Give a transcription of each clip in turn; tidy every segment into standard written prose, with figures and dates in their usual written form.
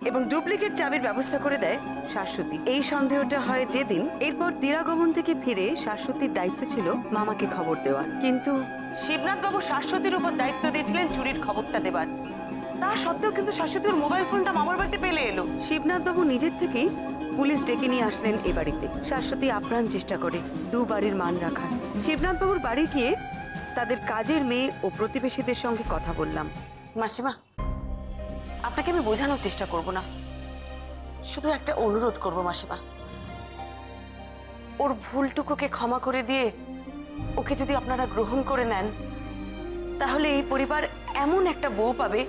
এবং ডুপ্লিকেট চাবির ব্যবস্থা করে দেয় শাশ্বতী। এই সন্দেহটা হয় যেদিন, এরপর দিরাগমন থেকে ফিরে শাশ্বতীর দায়িত্ব ছিল মামাকে খবর দেওয়ার। কিন্তু শিবনাথ বাবু শাশ্বতীর উপর দায়িত্ব দিয়েছিলেন চুরির খবরটা দেবার। তা সত্ত্বেও কিন্তু শাশ্বতীর মোবাইল ফোনটা মামার বাড়িতে পেলে এলো। শিবনাথ বাবু নিজের থেকেই পুলিশ ডেকে নিয়ে আসলেন এ বাড়িতে। শাশ্বতী আপ্রাণ চেষ্টা করে দু বাড়ির মান রাখার। শিবনাথ বাবুর বাড়ি গিয়ে তাদের কাজের মেয়ে ও প্রতিবেশীদের সঙ্গে কথা বললাম। মাসিমা, আপনাকে আমি বোঝানোর চেষ্টা করব না, শুধু একটা অনুরোধ করব মাসিমা, ওর ভুলটুকুকে ক্ষমা করে দিয়ে ওকে যদি আপনারা গ্রহণ করে নেন, তাহলে এই পরিবার এমন একটা বউ পাবে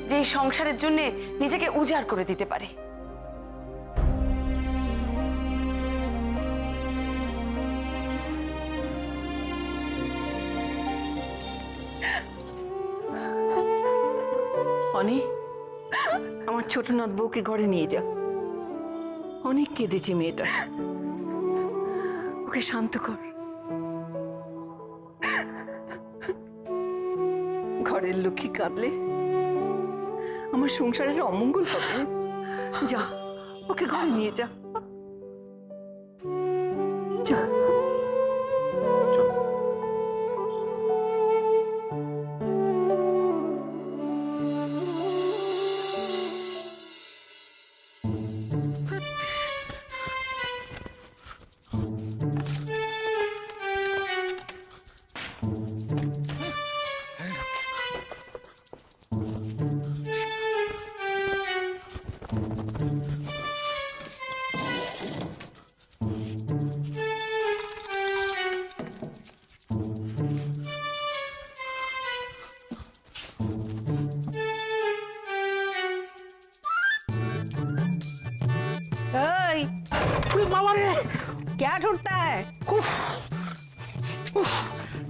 যে এই সংসারের জন্য নিজেকে উজাড় করে দিতে পারে। অনেক আমার ছোটনাথ বউকে ঘরে নিয়ে যা। অনেক কেঁদেছে মেয়েটা, ওকে শান্ত কর। ঘরের লক্ষ্মী কাঁদলে আমার সংসারের অমঙ্গল হবে। যা, ওকে ঘরে নিয়ে যা, যা। बाबा रे, क्या ढूंढता है?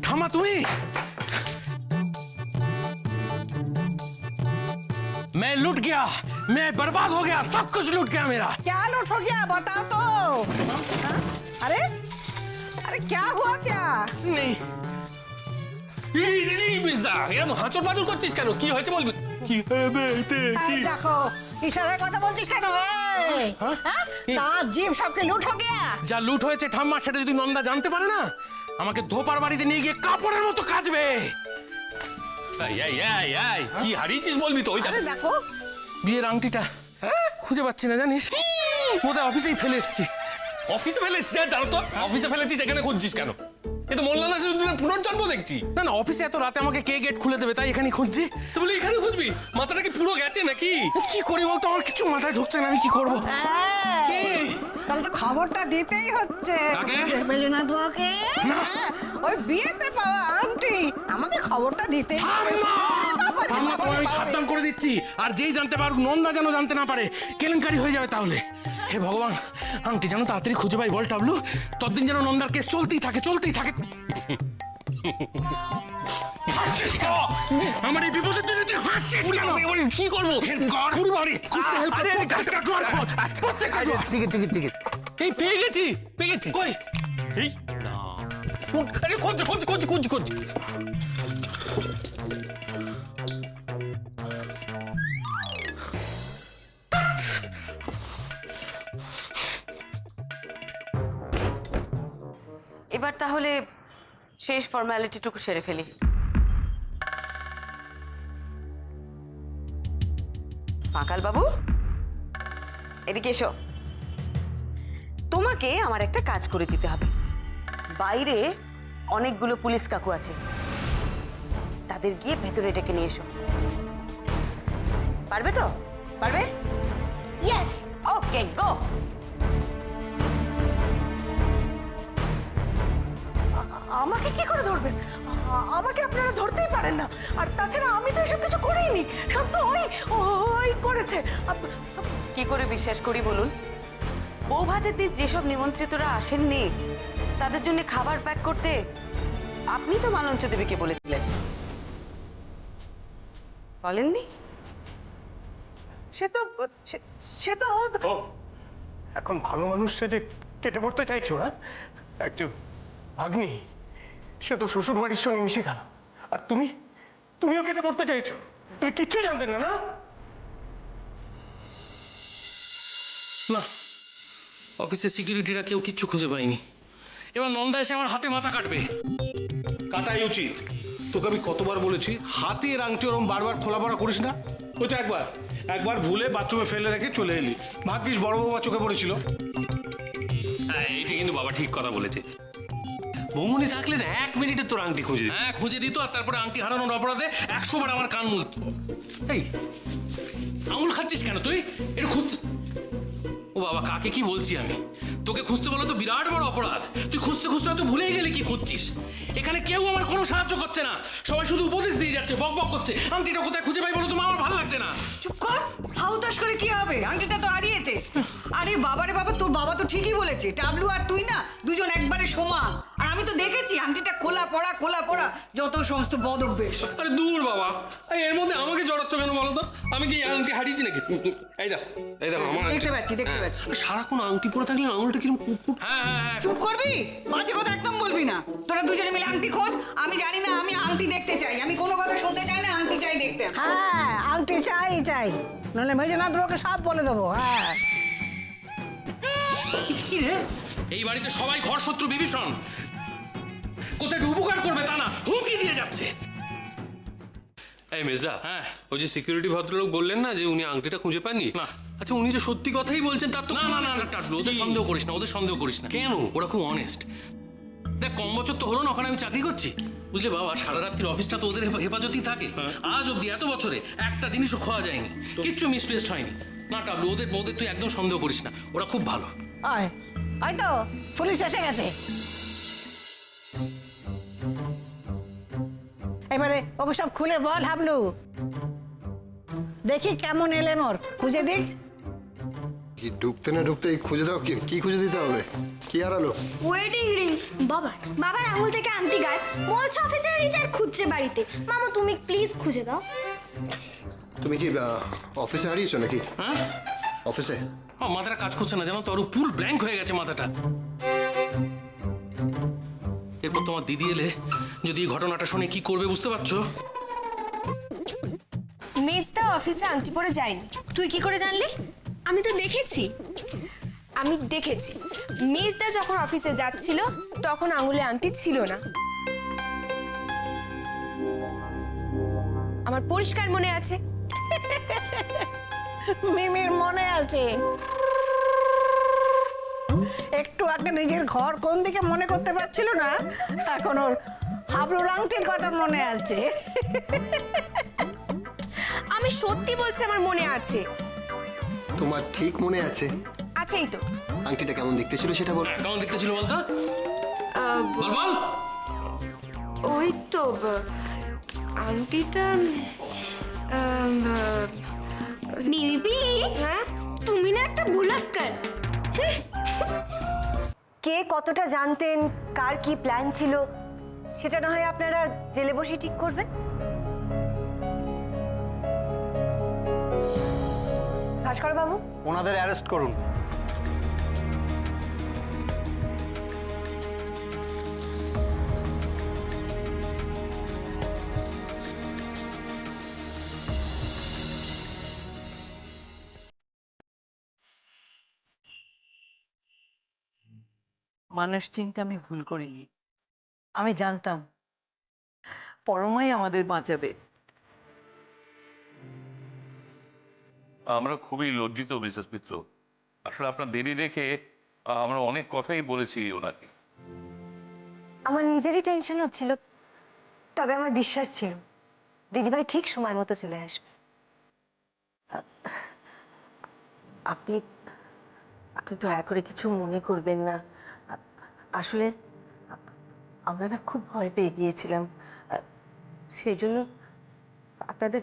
थामा तुम्हें, मैं लूट गया, मैं बर्बाद हो गया, सब कुछ लूट गया मेरा। क्या लूट हो गया बताओ तो। हाँ? अरे अरे क्या हुआ क्या? नहीं হাঁচর পাঁচর করছিস কেন? কি হয়েছে বলবি? কি হবে এতে? কি দেখো ইশারায় কথা বলছিস কেন? তার জিপ সবকে লুট हो गया। যা লুট হয়েছে ঠাম্মা, সেটা যদি নন্দা জানতে পারে না, আমাকে ধোপার বাড়িতে নিয়ে গিয়ে কাপড়ের মতো কাচবে। কি হারিয়েছিস বলবি তো? ওই দেখো বিয়ের আংটিটা খুঁজে পাচ্ছি না, জানিস? বোধহয় অফিসেই ফেলে এসেছি। অফিসে ফেলে এসেছিস? দাঁড়ো তো, অফিসে ফেলেছিস, এখানে খুঁজছিস কেন? এ তো মোল্লা নাসিরুদ্দিনের পুনর্জন্ম দেখছি। না না, অফিসে এত রাতে আমাকে কে গেট খুলে দেবে, তাই এখানে খুঁজছি। তুই বলি এখানে খুঁজবি? মাথাটা কি পুরো গেছে নাকি? কি করি বলতো, আমার কিছু মাথায় ঢুকছে না, আমি কি করবো? তাহলে তো খবরটা দিতেই হচ্ছে। বেজনাথ বাবুকে ওই বিয়েতে পাওয়া আংটি আমাকে খবরটা দিতে। আমি সাবধান করে দিচ্ছি, আর যেই জানতে পারুক, নন্দা যেন জানতে না পারে, কেলেঙ্কারি হয়ে যাবে তাহলে। হে ভগবান, আংটি যেন তাড়াতাড়ি খুঁজে পাই বল টাবলু, ততদিন যেন নন্দার কেস চলতেই থাকে, চলতেই থাকে। আমার এই বিপদের দিনে তুই হাসছিস কেন? কি করবো? এই পেয়ে গেছি, পেয়ে গেছি। কই? এই না, আরে খুঁজছি খুঁজছি খুঁজছি খুঁজছি খুঁজছি। এবার তাহলে শেষ ফর্মালিটিটুকু সেরে ফেলি। পাকাল বাবু, এদিকে এসো। তোমাকে আমার একটা কাজ করে দিতে হবে। বাইরে অনেকগুলো পুলিশ কাকু আছে, তাদের গিয়ে ভেতরে ডেকে নিয়ে এসো। পারবে তো? পারবে? ইয়েস। ওকে, গো। আমাকে কি করে ধরবেন? আমাকে আপনারা ধরতেই পারেন না। আর তাছাড়া আমি তো এসব কিছু করিনি, সব তো ওই করেছে। কি করে বিশ্বাস করি বলুন? বউ ভাতের দিন যেসব নিমন্ত্রিতরা আসেননি, তাদের জন্য খাবার প্যাক করতে আপনি তো মালঞ্চ দেবীকে বলেছিলেন, বলেননি? সে তো এখন ভালো মানুষ সেজে কেটে পড়তে চাইছো? হ্যাঁ, একটু ভাগ্নি, সে তো শ্বশুর বাড়ির সঙ্গে মিশে গেল, আর তুমি তুমিও কেটে পড়তে চাইছো, তুমি কিচ্ছুই জানতে না না? না, অফিসের সিকিউরিটিরা কেউ কিচ্ছু খুঁজে পায়নি। এবার নন্দা এসে আমার হাতে মাথা কাটবে। কাটাই উচিত। তোকে আমি কতবার বলেছি হাতের আংটি ওরম বারবার খোলা পড়া করিস না। ওই তো একবার ভুলে বাথরুমে ফেলে রেখে চলে এলি, ভাগ্যিস বড় বৌমা চোখে পড়েছিল। হ্যাঁ, এইটা কিন্তু বাবা ঠিক কথা বলেছে। বৌমনি থাকলে না 1 মিনিটে তোর আংটি খুঁজে দিত। হ্যাঁ, খুঁজে দিত, আর তারপরে আংটি হারানোর অপরাধে 100 বার আমার কান মুলত। এই আঙুল খাচ্ছিস কেন তুই? এটা খুঁজতে, ও বাবা কাকে কি বলছি আমি? তোকে খুঁজতে বলো তো বিরাট বড় অপরাধ। তুই খুঁজতে খুঁজতে হয়তো ভুলেই গেলে কি খুঁজছিস। এখানে কেউ আমার কোনো সাহায্য করছে না, সবাই শুধু উপদেশ দিয়ে যাচ্ছে, বক বক করছে। আংটিটা কোথায় খুঁজে পাই বলো তো? আমার ভালো লাগছে না। চুপ কর, হাউতাস করে কি হবে? আংটিটা তো হারিয়েছে। আরে বাবারে বাবা, তোর বাবা তো ঠিকই বলেছে, টাবলু আর তুই না দুজন একবারে সমান। আর আমি তো দেখেছি আংটিটা খোলা পড়া যত সমস্ত বদ অভ্যেস। আরে দূর বাবা, এর মধ্যে আমাকে জড়াচ্ছ কেন বলো তো? আমি কি এই আংটি হারিয়েছি নাকি? এই দেখো আমার আংটি। দেখতে পাচ্ছি। সারাক্ষণ আংটি পরে থাকলে আঙুলটা কিরকম কুটকুট। হ্যাঁ, চুপ করবি, বাজে কথা একদম বলবি না। তোরা দুজনে মিলে আংটি খোঁজ। আমি জানি না, আমি আংটি দেখতে চাই। আমি কোনো কথা শুনতে চাই না, আংটি চাই দেখতে। হ্যাঁ, আংটি চাই, নইলে মেজনাথ বাবুকে সব বলে দেবো। হ্যাঁ, কি রে? এই বাড়িতে সবাই ঘর শত্রু বিভীষণ। কোথায় উপকার করবে তা না হুমকি দিয়ে যাচ্ছে। এই মেজা, হ্যাঁ। ওই যে সিকিউরিটি ভদ্রলোক বললেন না যে উনি আংটিটা খুঁজে পাননি? না। আচ্ছা, উনি যে সত্যি কথাই বলছেন তার তো না না না না, টাটলু, ওদের সন্দেহ করিস না, ওদের সন্দেহ করিস না। কেন? ওরা খুব অনেস্ট। দেখ, কম বছর তো হলো না ওখানে আমি চাকরি করছি, বুঝলে বাবা। সারা রাত্রির অফিসটা তো ওদের হেফাজতেই থাকে। আজ অব্দি এত বছরে একটা জিনিসও খোয়া যায়নি, কিচ্ছু মিসপ্লেসড হয়নি। না টাবলু, ওদের তুই একদম সন্দেহ করিস না, ওরা খুব ভালো। ওই তো পুলিশ এসে গেছে। এবারে ওকে সব খুলে বল হাবলু, দেখি কেমন এলে মোর, খুঁজে দিক। কি ঢুকতে না ঢুকতে খুঁজে দাও? কি খুঁজে দিতে হবে? কি হারালো? Wedding ring. বাবার আঙুল থেকে আংটি গায়েব, বলছে অফিসের রিচার্জ খুঁজছে বাড়িতে। মামা তুমি প্লিজ খুঁজে দাও। তুমি কি অফিসে হারিয়েছো নাকি? হ্যাঁ, অফিসে? মাথাটা কাজ করছে না জানো তো, আর ফুল ব্ল্যাঙ্ক হয়ে গেছে মাথাটা। এরপর তোমার দিদি এলে যদি এই ঘটনাটা শুনে কি করবে বুঝতে পারছো? মেজদা অফিসে আংটি পরে যায়নি। তুই কি করে জানলি? আমি তো দেখেছি। মেজদা যখন অফিসে যাচ্ছিল তখন আঙুলে আংটি ছিল না। আমার পরিষ্কার মনে আছে। মিমির মনে আছে, একটু আগে নিজের ঘর কোন দিকে মনে করতে পারছিল না, এখন ওর হাবলুর আংটির কথা মনে আছে। আমি সত্যি বলছি, আমার মনে আছে। তোমার ঠিক মনে আছে? আছেই তো। আংটিটা কেমন দেখতে ছিল সেটা বল। কেমন দেখতে ছিল বলতো? বল বল। ওই তো আংটিটা। বিবি, হ্যাঁ তুমি না একটা বুলাক্কার। কে কতটা জানতেন, কার কি প্ল্যান ছিল, সেটা না হয় আপনারা জেলে বসে ঠিক করবেন। ভাস্কর বাবু, ওনাদের অ্যারেস্ট করুন। মানুষ চিনতে আমি ভুল করিনি। আমি জানতাম পরমাই আমাদের বাঁচাবে। আমরা খুবই লজ্জিত মিসেস মিত্র। আসলে আপনার দেরি দেখে আমরা অনেক কথাই বলেছি ওনাকে। আমার নিজেরই টেনশন হচ্ছিল, তবে আমার বিশ্বাস ছিল দিদিভাই ঠিক সময় মতো চলে আসবে। আপনি দয়া করে কিছু মনে করবেন না। আসলে আমরা না খুব ভয় পেয়ে গিয়েছিলাম, সেই জন্য আপনাদের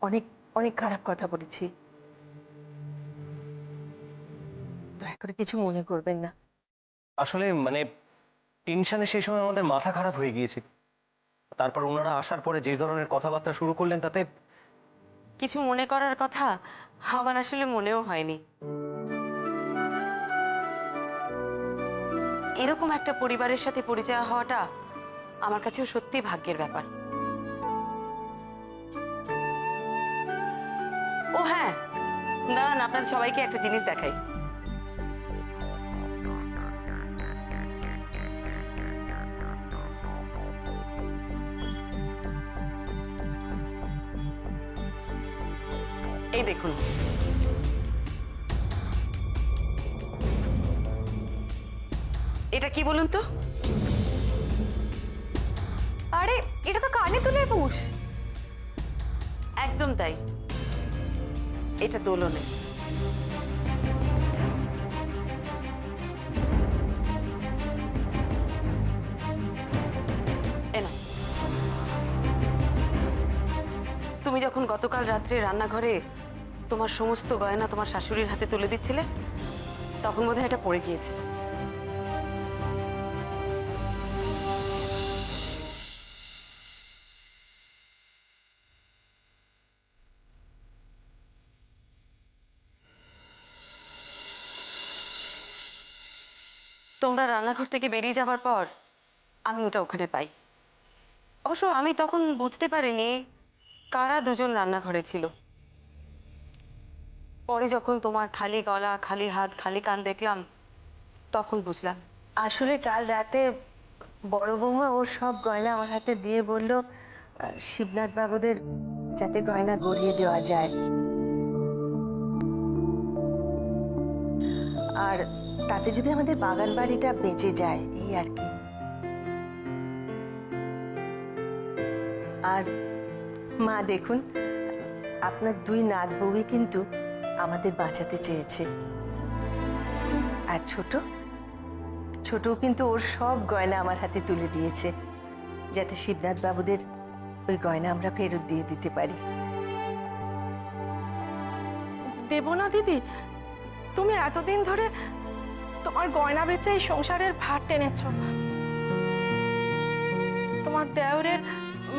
অনেক অনেক খারাপ কথা বলেছি। দয়া করে কিছু মনে করবেন না। আসলে মানে টেনশনে সেই সময় আমাদের মাথা খারাপ হয়ে গিয়েছে। তারপর ওনারা আসার পরে যে ধরনের কথাবার্তা শুরু করলেন তাতে কিছু মনে করার কথা আমার আসলে মনেও হয়নি। এরকম একটা পরিবারের সাথে পরিচয় হওয়াটা আমার কাছেও সত্যি ভাগ্যের ব্যাপার। ও হ্যাঁ, দাঁড়ান আপনাদের সবাইকে একটা জিনিস দেখাই। এই দেখুন, এটা কি বলুন তো? আরে এটা তো কানে তুলে পুষ। একদম তাই, এটা দোলনে। এনা, তুমি যখন গতকাল রাত্রে রান্নাঘরে তোমার সমস্ত গয়না তোমার শাশুড়ির হাতে তুলে দিচ্ছিলে, তখন বোধহয় এটা পড়ে গিয়েছে। তোমরা রান্নাঘর থেকে বেরিয়ে যাবার পর আমি ওটা ওখানে পাই। অবশ্য আমি তখন বুঝতে পারিনি কারা দুজন রান্নাঘরে ছিল। পরে যখন তোমার খালি গলা, খালি হাত, খালি কান দেখলাম, তখন বুঝলাম। আসলে কাল রাতে বড় বৌমা ওর সব গয়না আমার হাতে দিয়ে বলল শিবনাথ বাবুদের যাতে গয়না গড়িয়ে দেওয়া যায়, আর তাতে যদি আমাদের বাগান বাড়িটা বেঁচে যায়, এই আর কি। আর মা দেখুন, আপনার দুই নাত বউই কিন্তু আমাদের বাঁচাতে চেয়েছে। আর ছোটও কিন্তু ওর সব গয়না আমার হাতে তুলে দিয়েছে, যাতে শিবনাথ বাবুদের ওই গয়না আমরা ফেরত দিয়ে দিতে পারি। দেব না দিদি, তুমি এতদিন ধরে তোমার গয়না বেচে এই সংসারের ভার টেনেছ, তোমার দেওরের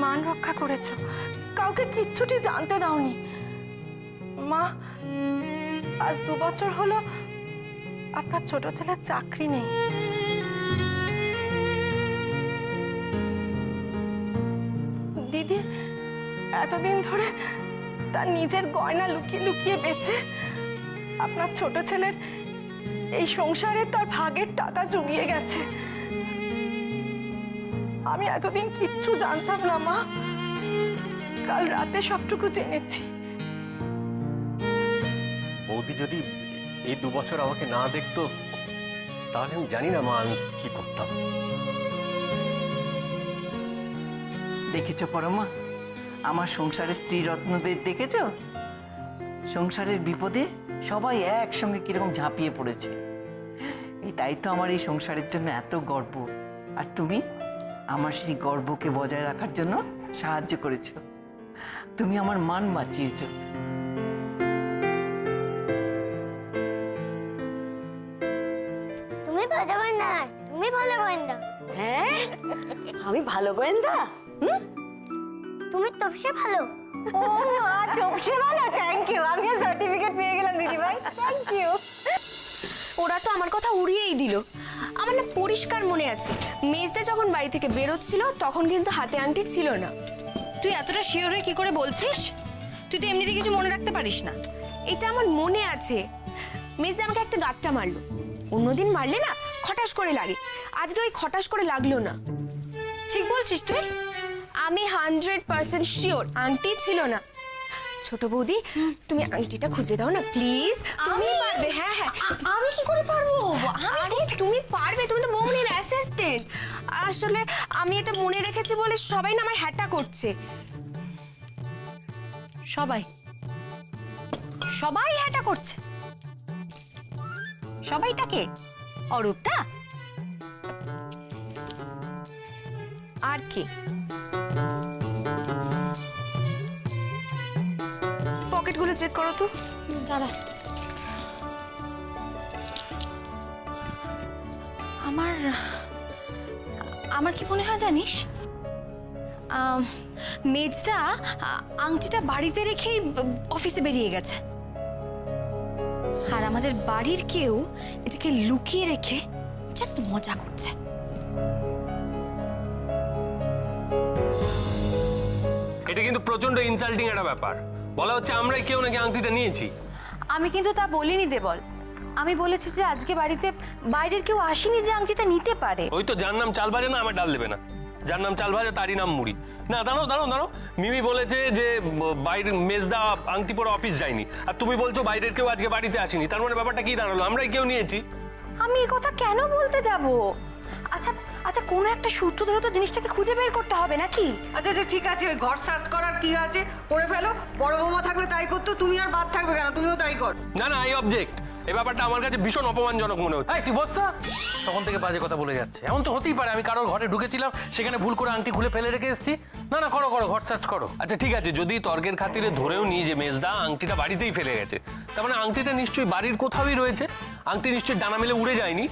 মান রক্ষা করেছো, কাউকে কিচ্ছুটি জানতে দাওনি। মা, আজ 2 বছর হলো আপনার ছোট ছেলের চাকরি নেই। দিদি এতদিন ধরে তার নিজের গয়না লুকিয়ে লুকিয়ে বেচে আপনার ছোট ছেলের এই সংসারে তার ভাগের টাকা জুগিয়ে গেছে। আমি এতদিন কিচ্ছু জানতাম না মা, কাল রাতে সবটুকু জেনেছি। বৌদি যদি এই 2 বছর আমাকে না দেখতো, তাহলে আমি জানি না মা আমি কি করতাম। দেখেছো পরমা, আমার সংসারের স্ত্রী রত্নদের দেখেছো? সংসারের বিপদে সবাই একসঙ্গে কিরকম ঝাঁপিয়ে পড়েছে। এই তাই তো আমার এই সংসারের জন্য এত গর্ব। আর তুমি আমার সেই গর্বকে বজায় রাখার জন্য সাহায্য করেছো। তুমি আমার মান বাঁচিয়েছো। তুমি বাজে গোয়েন্দা নয়, তুমি ভালো গোয়েন্দা। হ্যাঁ, আমি ভালো গোয়েন্দা? তুমি তবসে ভালো। ও মা, তবসে ভালো, থ্যাংক ইউ। আমিও সার্টিফিকেট পেয়ে গেলাম দিদি ভাই, থ্যাংক ইউ। ওরা তো আমার কথা উড়িয়েই দিল। আমার না পরিষ্কার মনে আছে, মেজদা যখন বাড়ি থেকে বেরোচ্ছিল তখন কিন্তু হাতে আংটি ছিল না। তুই এতটা শিওর হয়ে কি করে বলছিস? তুই তো এমনিতে কিছু মনে রাখতে পারিস না। এটা আমার মনে আছে। মেজদা আমাকে একটা গাঁটটা মারলো, অন্যদিন মারলে না খটাস করে লাগে, আজকে ওই খটাস করে লাগলো না। ঠিক বলছিস তুই? আমি 100% শিওর আংটি ছিল না। ছোট বৌদি, তুমি আংটিটা খুঁজে দাও না প্লিজ। তুমি পারবে। হ্যাঁ হ্যাঁ, আমি কি করে পারবো? আরে তুমি পারবে, তুমি তো বৌমনির অ্যাসিস্ট্যান্ট। আসলে আমি এটা মনে রেখেছি বলে সবাই না আমার হ্যাটা করছে। সবাই হ্যাটা করছে। সবাইটাকে অরূপটা আর কি? পকেটগুলো চেক করো তো। দাঁড়া, আমার কি মনে হয় জানিস, মেজদা আংটিটা বাড়িতে রেখেই অফিসে বেরিয়ে গেছে, আর আমাদের বাড়ির কেউ এটাকে লুকিয়ে রেখে জাস্ট মজা করছে। এটা কিন্তু প্রচন্ড ইনসাল্টিং একটা ব্যাপার। বলা হচ্ছে আমরাই কেউ নাকি আংটিটা নিয়েছি। আমি কিন্তু তা বলিনি দেবল, আমি বলেছি যে আজকে বাড়িতে বাইরের কেউ আসেনি যে আংটিটা নিতে পারে। ওই তো যার নাম চাল ভাজে না আমার ডাল দেবে না, যার নাম চাল ভাজে তারই নাম মুড়ি। না দাঁড়াও দাঁড়াও দাঁড়াও, মিমি বলেছে যে বাইরের মেজদা আংটি পরে অফিস যায়নি, আর তুমি বলছো বাইরের কেউ আজকে বাড়িতে আসেনি, তার মানে ব্যাপারটা কি দাঁড়ালো? আমরাই কেউ নিয়েছি। আমি এই কথা কেন বলতে যাব? আচ্ছা আচ্ছা, কোনো একটা সূত্র ধরে তো জিনিসটাকে খুঁজে বের করতে হবে নাকি? আচ্ছা আচ্ছা ঠিক আছে, ওই ঘর সার্চ করার কি আছে করে ফেলো। বড় বৌমা থাকলে তাই করতো, তুমি আর বাদ থাকবে কেন? তুমিও তাই কর। না না, আই অবজেক্ট। এই ব্যাপারটা আমার কাছে ভীষণ অপমানজনক মনে হচ্ছে। তুই বসতা, তখন থেকে বাজে কথা বলে যাচ্ছে। এমন তো হতেই পারে আমি কারোর ঘরে ঢুকেছিলাম, সেখানে ভুল করে আংটি খুলে ফেলে রেখে এসেছি। না না, করো করো, ঘর সার্চ করো। আচ্ছা ঠিক আছে, যদি তর্কের খাতিরে ধরেও নিই যে মেজদা আংটিটা বাড়িতেই ফেলে গেছে, তার মানে আংটিটা নিশ্চয়ই বাড়ির কোথাওই রয়েছে। আংটি নিশ্চয়ই ডানা মেলে উড়ে যায়নি।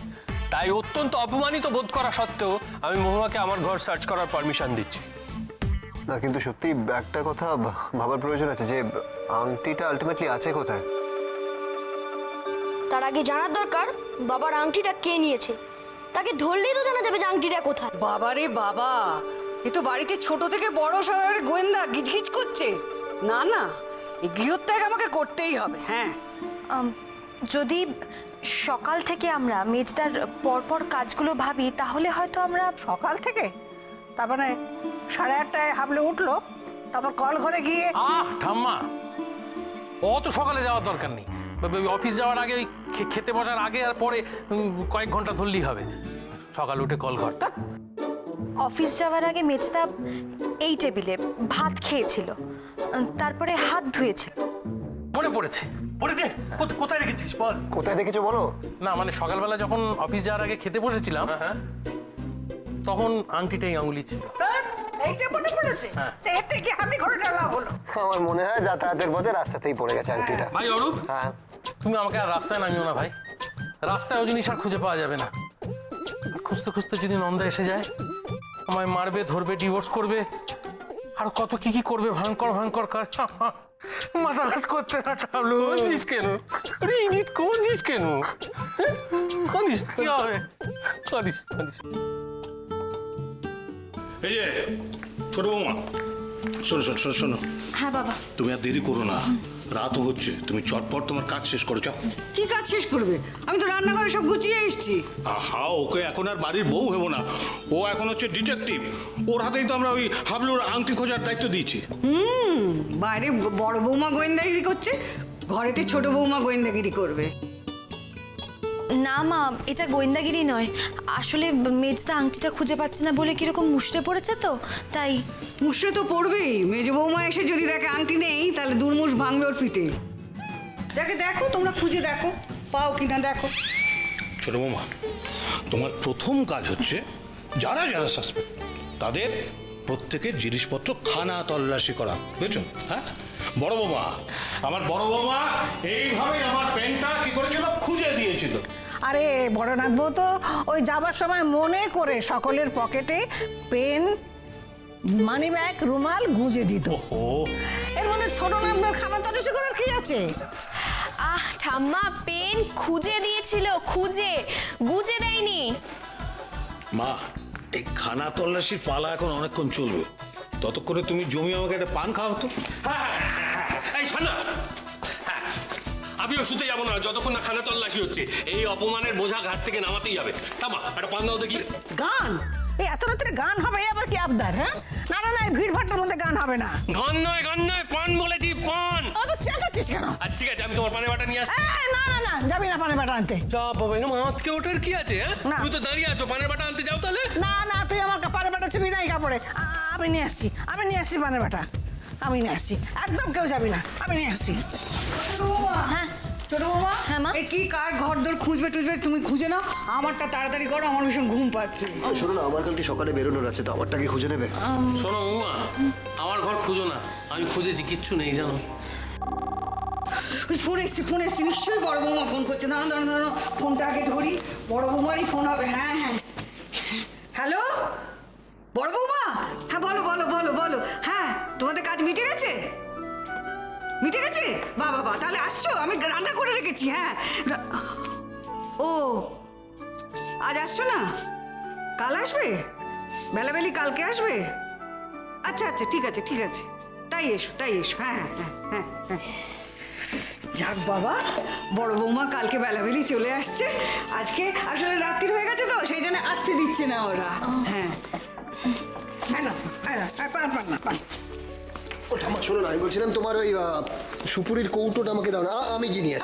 তাই অত্যন্ত অপমানিত বোধ করা সত্ত্বেও আমি মহুয়াকে আমার ঘর সার্চ করার পারমিশন দিচ্ছি। না কিন্তু সত্যি একটা কথা ভাবার প্রয়োজন আছে যে আংটিটা আলটিমেটলি আছে কোথায়। তার আগে জানার দরকার বাবার আংটিটা কে নিয়েছে। তাকে ধরলেই তো জানা যাবে যে আংটিটা কোথায়। বাবারে বাবা, এ তো বাড়িতে ছোট থেকে বড় সবাই গোয়েন্দা গিজগিজ করছে। না না, এই গৃহত্যাগ আমাকে করতেই হবে। হ্যাঁ, যদি সকাল থেকে আমরা মেজদার পরপর কাজগুলো ভাবি তাহলে হয়তো আমরা সকাল থেকে, তার মানে 8:30টায় হাবলে উঠলো, তারপর কল ঘরে গিয়ে ঠাম্মা, অত সকালে যাওয়ার দরকার নেই। অফিস যাওয়ার আগে, ওই খেতে বসার আগে আর পরে কয়েক ঘন্টা ধরলেই হবে। সকাল উঠে কল ঘর। অফিস যাওয়ার আগে মেজদা এই টেবিলে ভাত খেয়েছিল, তারপরে হাত ধুয়েছিল। মনে পড়েছে। পড়েছে? কোথায় রেখেছিস বল? কোথায় দেখেছো বলো? না মানে সকালবেলা যখন অফিস যাওয়ার আগে খেতে বসেছিলাম, তখন আংটিটাই আঙুলি ছিল। এইটা মনে পড়েছে। এর থেকে হাতে ঘরে ডালা হলো। আমার মনে হয় যাতায়াতের পথে রাস্তাতেই পড়ে গেছে আংটিটা। ভাই অরূপ, হ্যাঁ, তুমি আমাকে আর রাস্তায় নামিও না ভাই। রাস্তায় ওই জিনিস আর খুঁজে পাওয়া যাবে না। আর খুঁজতে খুঁজতে যদি নন্দা এসে যায়, আমায় মারবে, ধরবে, ডিভোর্স করবে, আর কত কি কি করবে, ভয়ঙ্কর ভয়ঙ্কর কাজ। মাথা কাজ করছে না। টাবলু কাঁদিস কেন? আরে ইঙ্গিত কাঁদিস কেন? কাঁদিস কি হবে? কাঁদিস কাঁদিস। এই যে ছোট বৌমা, শোনো শোনো শোনো শোনো, হ্যাঁ বাবা। তুমি আর দেরি করো না, রাতও হচ্ছে। তুমি চটপট তোমার কাজ শেষ করো, চাও। কি কাজ শেষ করবে? আমি তো রান্নাঘরে সব গুছিয়ে এসেছি। আহা, ওকে এখন আর বাড়ির বউ হবো না, ও এখন হচ্ছে ডিটেকটিভ। ওর হাতেই তো আমরা ওই হাবলুর আংটি খোঁজার দায়িত্ব দিয়েছি। বাইরে বড় বৌমা গোয়েন্দাগিরি করছে, ঘরেতে ছোট বৌমা গোয়েন্দাগিরি করবে। না মা, এটা গোয়েন্দাগিরি নয়। আসলে মেজদা আংটিটা খুঁজে পাচ্ছে না বলে কিরকম মুষড়ে পড়েছে, তো তাই। মুষড়ে তো পড়বেই। মেজ বৌমা এসে যদি দেখে আংটি নেই, তাহলে দুর্মুষ ভাঙবে ওর পিঠে। দেখে দেখো, তোমরা খুঁজে দেখো পাও কিনা দেখো। ছোট বৌমা, তোমার প্রথম কাজ হচ্ছে যারা যারা সাসপেক্ট তাদের প্রত্যেকের জিনিসপত্র খানা তল্লাশি করা, বুঝছো? হ্যাঁ, বড় বৌমা, আমার বড় বৌমা এইভাবে আমার পেনটা কি করেছিল, খুঁজে দিয়েছিল। আরে বড় নাথবো তো ওই যাবার সময় মনে করে সকলের পকেটে পেন, মানি ব্যাগ, রুমাল গুঁজে দিত। ও, এর মধ্যে ছোট নাথবোর খানা তল্লাশি করার কি আছে? ঠাম্মা পেন খুঁজে দিয়েছিল, খুঁজে, গুজে দেয়নি। মা, এই খানা তল্লাশির পালা এখন অনেকক্ষণ চলবে। ততক্ষণে তুমি জমি আমাকে একটা পান খাওয়াও তো। এই শোনা, আমিও শুতে যাবো না যতক্ষণ না খানা তল্লাশি হচ্ছে। এই অপমানের বোঝা ঘাট থেকে নামাতেই হবে। থামা, একটা পান দাও দেখি। গান? এই এত রাত্রে গান হবে? আবার কি আবদার? হ্যাঁ, না না না, এই ভিড় ভাট্টার মধ্যে গান হবে না। গান নয়, গান নয়, পান বলেছি, পান। অত চেঁচাচ্ছিস কেন? আচ্ছা ঠিক আছে, আমি তোমার পানের বাটা নিয়ে আসছি। না না না, যাবি না পানের বাটা আনতে। যা বাবা, এরকম আঁতকে ওঠার কি আছে? হ্যাঁ, না। তুমি তো দাঁড়িয়ে আছো, পানের বাটা আনতে যাও তাহলে। না না, তুই আমার পানের বাটা ছিবি না এই কাপড়ে। আমি নিয়ে আসছি, আমি নিয়ে আসছি পানের বাটা, আমি নিয়ে আসছি। একদম কেউ যাবি না, আমি নিয়ে আসছি। হ্যাঁ ছোট বৌমা, হ্যাঁ মা? এই কি কার ঘর দর খুঁজবে টুজবে, তুমি খুঁজে নাও। আমারটা তাড়াতাড়ি করো, আমার ভীষণ ঘুম পাচ্ছে। শোনো না, আমার কালকে সকালে বেরোনোর আছে, তো আমারটাকে খুঁজে নেবে? শোনো উমা, আমার ঘর খুঁজো না, আমি খুঁজেছি, কিচ্ছু নেই জানো। ওই ফোন এসছি, ফোন এসছি, নিশ্চয়ই বড় বৌমা ফোন করছে। দাঁড়ানো দাঁড়ানো দাঁড়ানো, ফোনটা আগে ধরি। বড় বৌমারই ফোন হবে। হ্যাঁ হ্যাঁ, হ্যালো বড় বৌমা, হ্যাঁ বলো বলো বলো বলো। হ্যাঁ, তোমাদের কাজ মিটে গেছে? মিটে গেছে? বাহ বাহ বাহ, তাহলে আসছো? আমি রান্না করে রেখেছি। হ্যাঁ, ও আজ আসছো না? কাল আসবে? বেলাবেলি কালকে আসবে? আচ্ছা আচ্ছা, ঠিক আছে ঠিক আছে। তা তাই এসো হ্যাঁ হ্যাঁ হ্যাঁ হ্যাঁ যাক বাবা, বড় বৌমা কালকে বেলাবেলি চলে আসছে। আজকে আসলে রাত্রি হয়ে গেছে তো, সেই জন্য আসতে দিচ্ছে না ওরা। হ্যাঁ ও ঠাম্মা শোনো না, আমি বলছিলাম তোমার ওই সুপুরির কৌটোটা আমাকে দাও না, আমি গিয়ে নিয়ে আসি।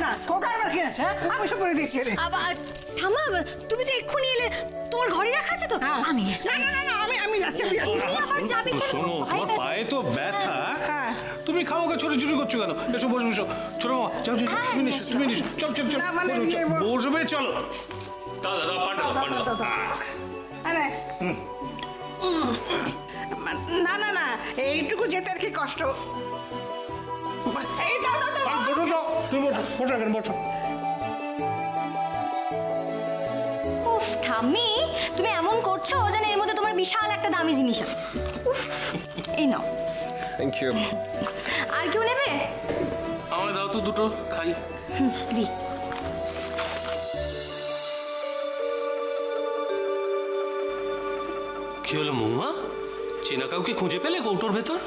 না কোটা আমার কি আছে? আমি সব করে দিচ্ছি রে। আবার ঠাম্মা, তুমি তো এক্ষুনি এলে, তোমার ঘরে রাখা আছে তো? আমি না আমি যাচ্ছি আমি যাচ্ছি। তুমি আবার যাবে কেন? শোনো, তোমার পায়ে তো ব্যথা, তুমি খাওয়াকে ছোটাছুটি করছো কেন? এসো বসো বসো, ছোট মামা যাও যাও, তুমি নিশো চল চল চল, না, মানে বসো, ইয়ে চল, বসবে চলো। দাও দাও পান্ডা দাও। আরে না এইটুকু যেতে আর কি কষ্ট। এই দাও বসো তো, তুমি বসো এখানে বসো। উফ ঠাম্মি, তুমি এমন করছো যেন এর মধ্যে তোমার বিশাল একটা দামি জিনিস আছে। উফ, এই নাও। Thank you. আর কেউ নেবে? আমায় দাও তো দুটো খাই। দি। কি হলো মৌমা, চেনা কাউকে খুঁজে পেলে কৌটোর ভেতর?